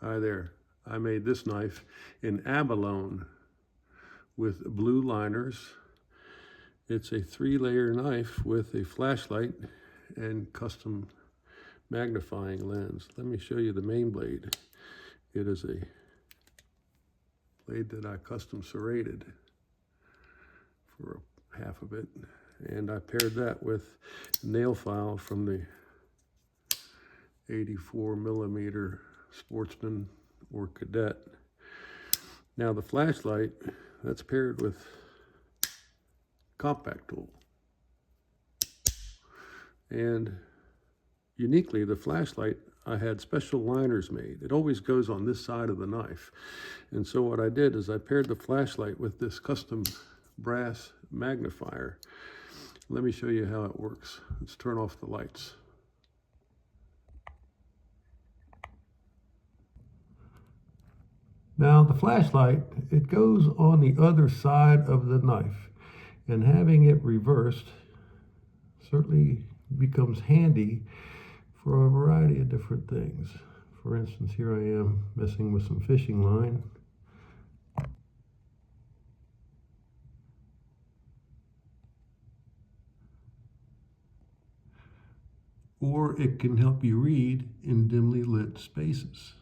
Hi there. I made this knife in Abalone with blue liners. It's a 3-layer knife with a flashlight and custom magnifying lens. Let me show you the main blade. It is a blade that I custom serrated for half of it, and I paired that with a nail file from the 84mm Sportsman or Cadet. Now the flashlight, that's paired with compact tool. And uniquely, the flashlight, I had special liners made. It always goes on this side of the knife. And so what I did is I paired the flashlight with this custom brass magnifier. Let me show you how it works. Let's turn off the lights. Now the flashlight, it goes on the other side of the knife, and having it reversed certainly becomes handy for a variety of different things. For instance, here I am messing with some fishing line. Or it can help you read in dimly lit spaces.